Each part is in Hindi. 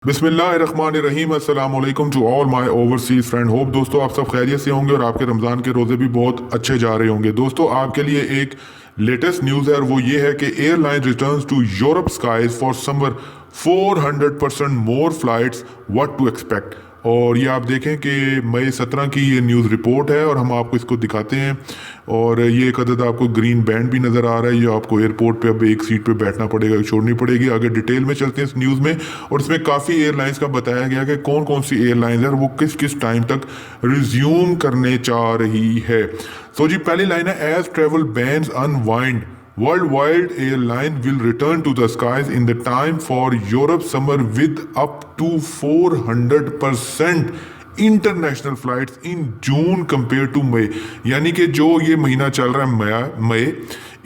बिस्मिल्लाहिर्रहमानिर्रहीम अस्सलाम वालेकुम to all my overseas friend. Hope दोस्तों आप सब खैरियत से होंगे और आपके रमज़ान के रोज़े भी बहुत अच्छे जा रहे होंगे। दोस्तों आपके लिए एक लेटेस्ट न्यूज़ है और वो ये है कि airline returns to Europe skies for summer 400% more flights, what to expect. और ये आप देखें कि मई 17 की ये न्यूज़ रिपोर्ट है और हम आपको इसको दिखाते हैं। और ये एक अदद आपको ग्रीन बैंड भी नज़र आ रहा है। ये आपको एयरपोर्ट पे अब एक सीट पे बैठना पड़ेगा, छोड़नी पड़ेगी। आगे डिटेल में चलते हैं इस न्यूज़ में और इसमें काफ़ी एयरलाइंस का बताया गया कि कौन कौन सी एयरलाइंस है और वो किस किस टाइम तक रिज्यूम करने चाह रही है। सो जी पहली लाइन है, as travel bans unwind worldwide airline will return to the skies in the time for Europe summer with up to 400% international flights in June compare to May. यानी कि जो ये महीना चल रहा है मई,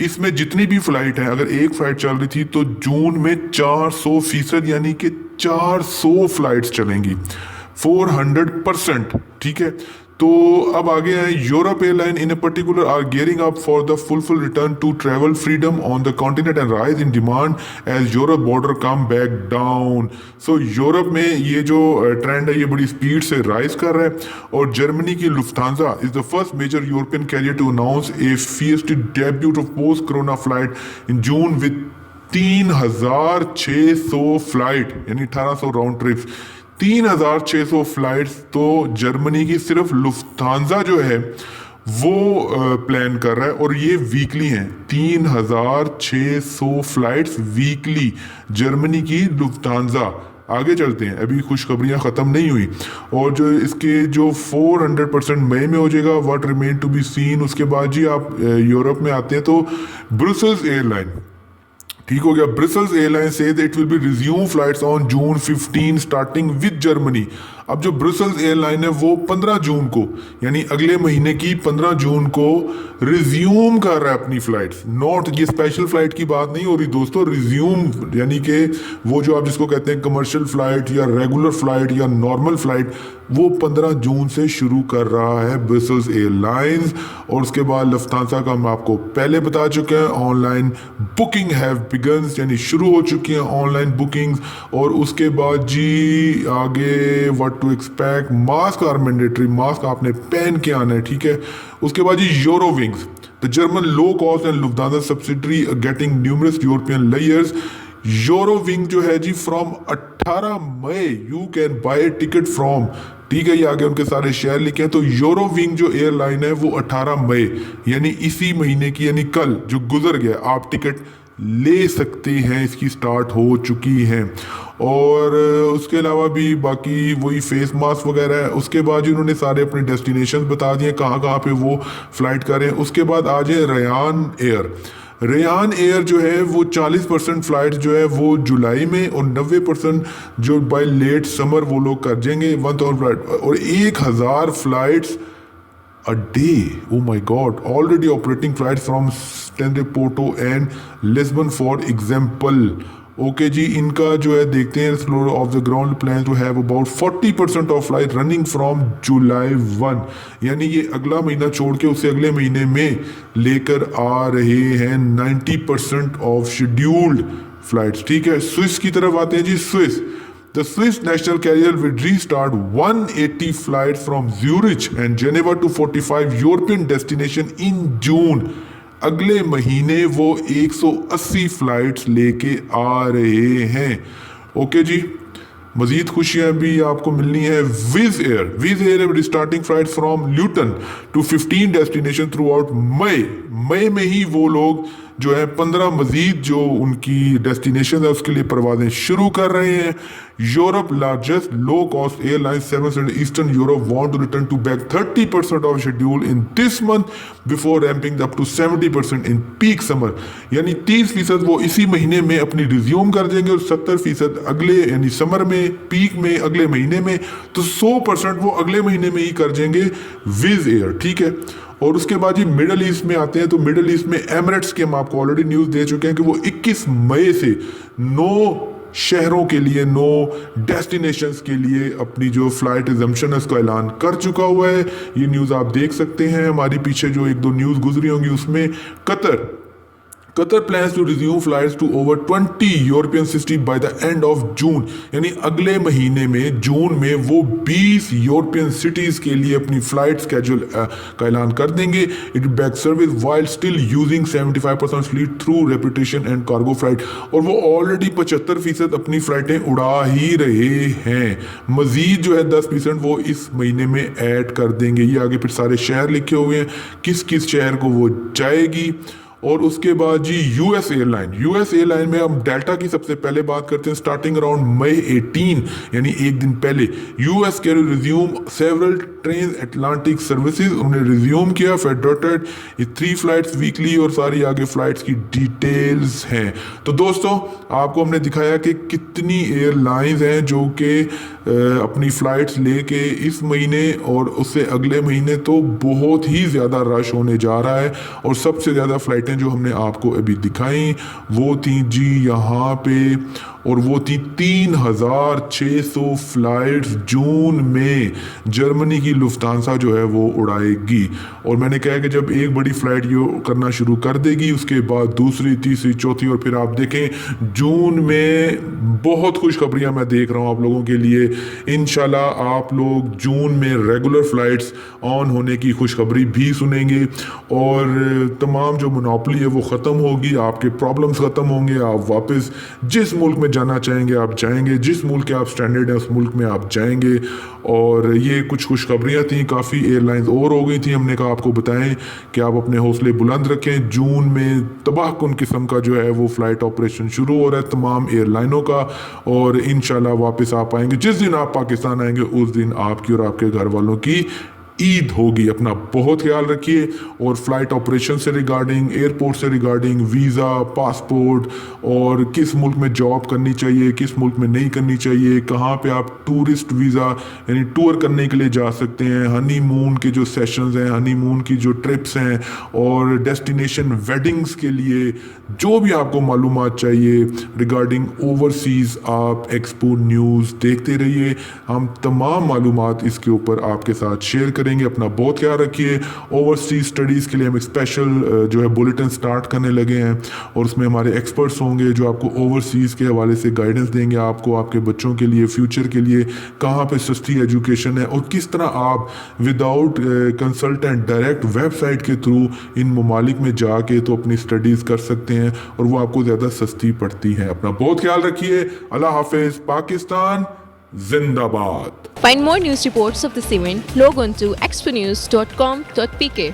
इसमें जितनी भी फ्लाइट है, अगर एक फ्लाइट चल रही थी तो जून में 400% यानी कि 400 फ्लाइट्स चलेंगी, 400%। ठीक है, तो अब आगे है, Europe airline in particular are gearing up for the full return to travel freedom on the continent and rise in demand as Europe border come back down. So Europe में ये जो ट्रेंड है ये बड़ी स्पीड से राइज कर रहा है। और जर्मनी की Lufthansa is the first major European carrier to announce a feast debut of post corona flight in June with 3600 flight यानी 1800 राउंड ट्रिप्स, 3600 फ्लाइट्स। तो जर्मनी की सिर्फ लुफ्थांसा जो है वो प्लान कर रहा है और ये वीकली हैं, 3600 फ्लाइट्स वीकली जर्मनी की लुफ्थांसा। आगे चलते हैं, अभी खुशखबरियां ख़त्म नहीं हुई। और जो इसके जो 400% मई में हो जाएगा, what remains to be seen. उसके बाद जी आप यूरोप में आते हैं तो ब्रुसेल्स एयरलाइन, ठीक हो गया, Brussels airline says it will be resume flights on June 15 starting with Germany. अब जो ब्रसल्स एयरलाइन है वो 15 जून को यानी अगले महीने की 15 जून को रिज्यूम कर रहा है अपनी फ्लाइट्स। नॉट ये स्पेशल फ्लाइट की बात नहीं हो रही दोस्तों, रिज्यूम यानी कि वो जो आप जिसको कहते हैं कमर्शियल फ्लाइट या रेगुलर फ्लाइट या नॉर्मल फ्लाइट, वो 15 जून से शुरू कर रहा है ब्रसल्स एयरलाइंस। और उसके बाद लफ्तांसा का हम आपको पहले बता चुके हैं, ऑनलाइन बुकिंग हैव बिगन यानी शुरू हो चुकी है ऑनलाइन बुकिंग्स। और उसके बाद जी आगे what to expect, mask are mandatory, mask आपने पहन के आना है। ठीक है, उसके बाद जी Eurowings, the German low cost and Lufthansa subsidiary getting numerous European layers. Eurowing जो है जी from 18 May you can buy ticket from, ठीक है, ये आगे उनके सारे शेयर लिखे हैं। तो यूरोविंग जो एयरलाइन है वो 18 मई यानी इसी महीने की, यानी कल जो गुजर गया, आप टिकट ले सकते हैं, इसकी स्टार्ट हो चुकी है। और उसके अलावा भी बाकी वही फेस मास्क वगैरह है। उसके बाद उन्होंने सारे अपने डेस्टिनेशन बता दिए कहाँ कहाँ पे वो फ्लाइट करें। उसके बाद आ जाए रेयान एयर। रेयान एयर जो है वो 40% फ्लाइट जो है वो जुलाई में और 90% जो बाय लेट समर वो लोग कर जाएंगे 1000 फ्लाइट और 1000 flights a day. Oh my God, already operating flights from Stanley Porto and Lisbon for example. Okay जी, इनका जो है देखते हैं, floor of the ground plan to have about 40% of flight running from July 1 यानी ये अगला महीना छोड़ के उससे अगले महीने में लेकर आ रहे हैं 90% ऑफ शेड्यूल्ड फ्लाइट्स। ठीक है, स्विस की तरफ आते हैं जी। Swiss, the Swiss national carrier will restart 180 flights from Zurich and Geneva to 45 European destination in June। अगले महीने वो 180 फ्लाइट्स लेके आ रहे हैं। ओके जी, मजीद खुशियां भी आपको मिलनी है। Wizz air restarting flight from Luton to 15 destination throughout May में ही वो लोग जो है 15 मजीद जो उनकी डेस्टिनेशन है उसके लिए परवाजें शुरू कर रहे हैं। Europe largest low cost airline 7 eastern Europe want to return to back 30% of schedule in this month before ramping up to 70% in peak summer. यानी 30% वो इसी महीने में अपनी रिज्यूम कर देंगे और 70% अगले यानी समर में पीक में अगले महीने में, तो 100% वो अगले महीने में ही कर देंगे विज एयर। ठीक है, और उसके बाद ही मिडल ईस्ट में आते हैं तो मिडल ईस्ट में एमिरेट्स के हम आपको ऑलरेडी न्यूज़ दे चुके हैं कि वो 21 मई से 9 शहरों के लिए, 9 डेस्टिनेशंस के लिए अपनी जो फ्लाइट रिजम्पशन है उसका ऐलान कर चुका हुआ है। ये न्यूज़ आप देख सकते हैं, हमारी पीछे जो 1-2 न्यूज़ गुजरी होंगी उसमें Qatar plans to resume flights to over 20 European city by the end of June, यानी अगले महीने में जून में वो 20 यूरोपियन सिटीज के लिए अपनी फ्लाइट स्केड्यूल का ऐलान कर देंगे। It back service while still using 75% fleet through reputation and cargo flight, और वो ऑलरेडी 75% अपनी फ्लाइटें उड़ा ही रहे हैं। मजीद जो है 10% वो इस महीने में ऐड कर देंगे। ये आगे फिर सारे शहर लिखे हुए हैं किस किस शहर को वो जाएगी। और उसके बाद जी यूएस एयरलाइन में हम डेल्टा की सबसे पहले बात करते हैं। स्टार्टिंग अराउंड मई 18 यानी एक दिन पहले यूएस के resume several train Atlantic services, उन्होंने रिज्यूम किया फेडरेटेड 3 फ्लाइट्स वीकली, और सारी आगे फ्लाइट्स की डिटेल्स हैं। तो दोस्तों आपको हमने दिखाया कि कितनी एयरलाइंस हैं जो कि अपनी फ्लाइट्स लेके इस महीने और उससे अगले महीने तो बहुत ही ज़्यादा रश होने जा रहा है। और सबसे ज़्यादा फ्लाइटें जो हमने आपको अभी दिखाई वो थी जी यहाँ पे, और वो थी 3600 फ्लाइट्स जून में जर्मनी की लुफ्तांसा जो है वो उड़ाएगी। और मैंने कहा कि जब एक बड़ी फ्लाइट ये करना शुरू कर देगी उसके बाद दूसरी, तीसरी, चौथी, और फिर आप देखें जून में बहुत खुशखबरियां मैं देख रहा हूँ आप लोगों के लिए। इंशाल्लाह आप लोग जून में रेगुलर फ्लाइट्स ऑन होने की खुशखबरी भी सुनेंगे, और तमाम जो मोनोपोली है वो ख़त्म होगी, आपके प्रॉब्लम्स ख़त्म होंगे, आप वापस जिस मुल्क में जाना चाहेंगे आप जाएंगे, जिस मुल्क के आप स्टैंडर्ड हैं उस मुल्क में आप जाएंगे। और ये कुछ खुशखबरियाँ थी, काफ़ी एयरलाइंस और हो गई थी। हमने कहा आपको बताएं कि आप अपने हौसले बुलंद रखें। जून में तबाहकुन किस्म का जो है वो फ्लाइट ऑपरेशन शुरू हो रहा है तमाम एयरलाइनों का, और इंशाल्लाह वापस आप आएंगे। जिस दिन आप पाकिस्तान आएंगे उस दिन आपकी और आपके घर वालों की ईद होगी। अपना बहुत ख्याल रखिए। और फ्लाइट ऑपरेशन से रिगार्डिंग, एयरपोर्ट से रिगार्डिंग, वीज़ा, पासपोर्ट, और किस मुल्क में जॉब करनी चाहिए, किस मुल्क में नहीं करनी चाहिए, कहाँ पे आप टूरिस्ट वीज़ा यानी टूर करने के लिए जा सकते हैं, हनीमून के जो सेशंस हैं, हनीमून की जो ट्रिप्स हैं, और डेस्टिनेशन वेडिंग्स के लिए जो भी आपको मालूमात चाहिए रिगार्डिंग ओवरसीज़, आप एक्सपो न्यूज़ देखते रहिए। हम तमाम मालूमात इसके ऊपर आपके साथ शेयर करेंगे। अपना बहुत ख्याल रखिए। ओवरसीज स्टडीज़ के लिए हम एक स्पेशल जो है बुलेटिन स्टार्ट करने लगे हैं, और उसमें हमारे एक्सपर्ट्स होंगे जो आपको ओवरसीज़ के हवाले से गाइडेंस देंगे, आपको आपके बच्चों के लिए, फ्यूचर के लिए कहाँ पे सस्ती एजुकेशन है, और किस तरह आप विदाउट कंसल्टेंट डायरेक्ट वेबसाइट के थ्रू इन ममालिक में जाके तो अपनी स्टडीज़ कर सकते हैं, और वो आपको ज़्यादा सस्ती पड़ती है। अपना बहुत ख्याल रखिए। अल्लाह हाफिज़। पाकिस्तान जिंदाबाद। Find more news reports of this event. Log on to exponews.com.pk.